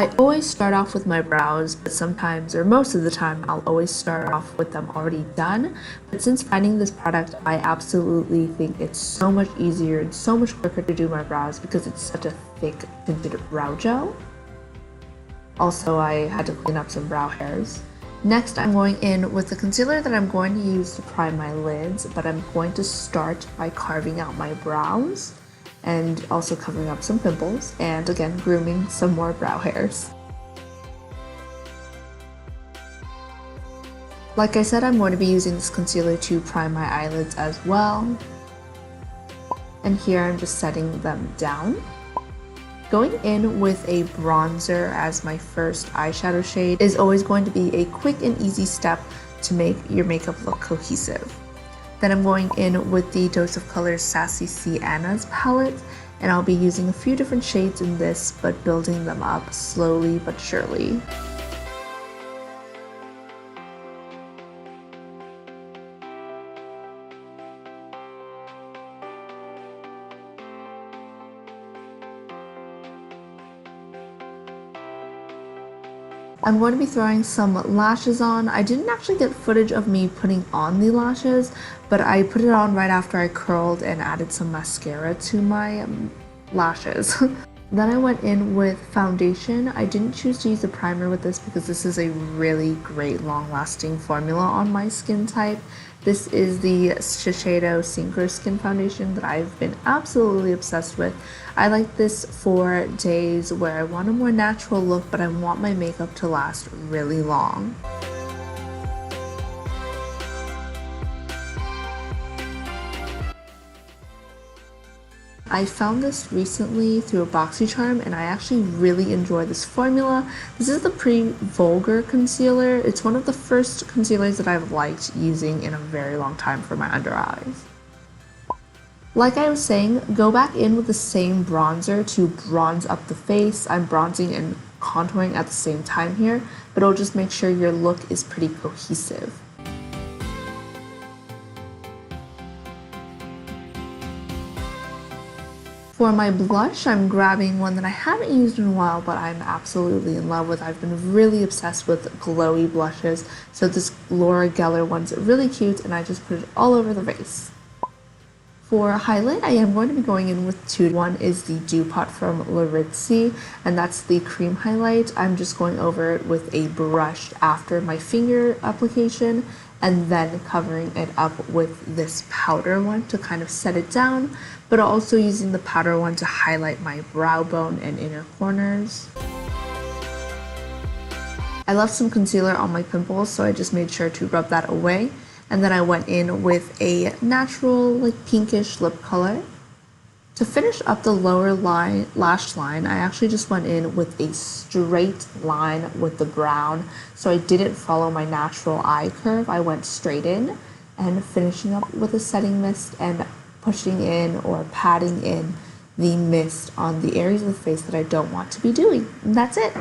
I always start off with my brows, but sometimes, or most of the time, I'll always start off with them already done. But since finding this product, I absolutely think it's so much easier and so much quicker to do my brows because it's such a thick tinted brow gel. Also, I had to clean up some brow hairs. Next, I'm going in with the concealer that I'm going to use to prime my lids, but I'm going to start by carving out my brows and also covering up some pimples and again grooming some more brow hairs. Like I said, I'm going to be using this concealer to prime my eyelids as well. And here I'm just setting them down. Going in with a bronzer as my first eyeshadow shade is always going to be a quick and easy step to make your makeup look cohesive. Then I'm going in with the Dose of Colors Sassy Siennas palette, and I'll be using a few different shades in this, but building them up slowly but surely. I'm going to be throwing some lashes on. I didn't actually get footage of me putting on the lashes, but I put it on right after I curled and added some mascara to my lashes. Then I went in with foundation. I didn't choose to use a primer with this because this is a really great long-lasting formula on my skin type. This is the Shiseido Synchro Skin Foundation that I've been absolutely obsessed with. I like this for days where I want a more natural look, but I want my makeup to last really long. I found this recently through a BoxyCharm and I actually really enjoy this formula. This is the Pre-Vulgar Concealer. It's one of the first concealers that I've liked using in a very long time for my under eyes. Like I was saying, go back in with the same bronzer to bronze up the face. I'm bronzing and contouring at the same time here, but it'll just make sure your look is pretty cohesive. For my blush, I'm grabbing one that I haven't used in a while, but I'm absolutely in love with. I've been really obsessed with glowy blushes, so this Laura Geller one's really cute, and I just put it all over the face. For highlight, I am going to be going in with two. One is the Dew Pot from Luxe, and that's the cream highlight. I'm just going over it with a brush after my finger application, and then covering it up with this powder one to kind of set it down, but also using the powder one to highlight my brow bone and inner corners. I left some concealer on my pimples, so I just made sure to rub that away. And then I went in with a natural, like pinkish lip color. To finish up the lower lash line, I actually just went in with a straight line with the brown. So I didn't follow my natural eye curve. I went straight in and finishing up with a setting mist and pushing in or patting in the mist on the areas of the face that I don't want to be doing. And that's it.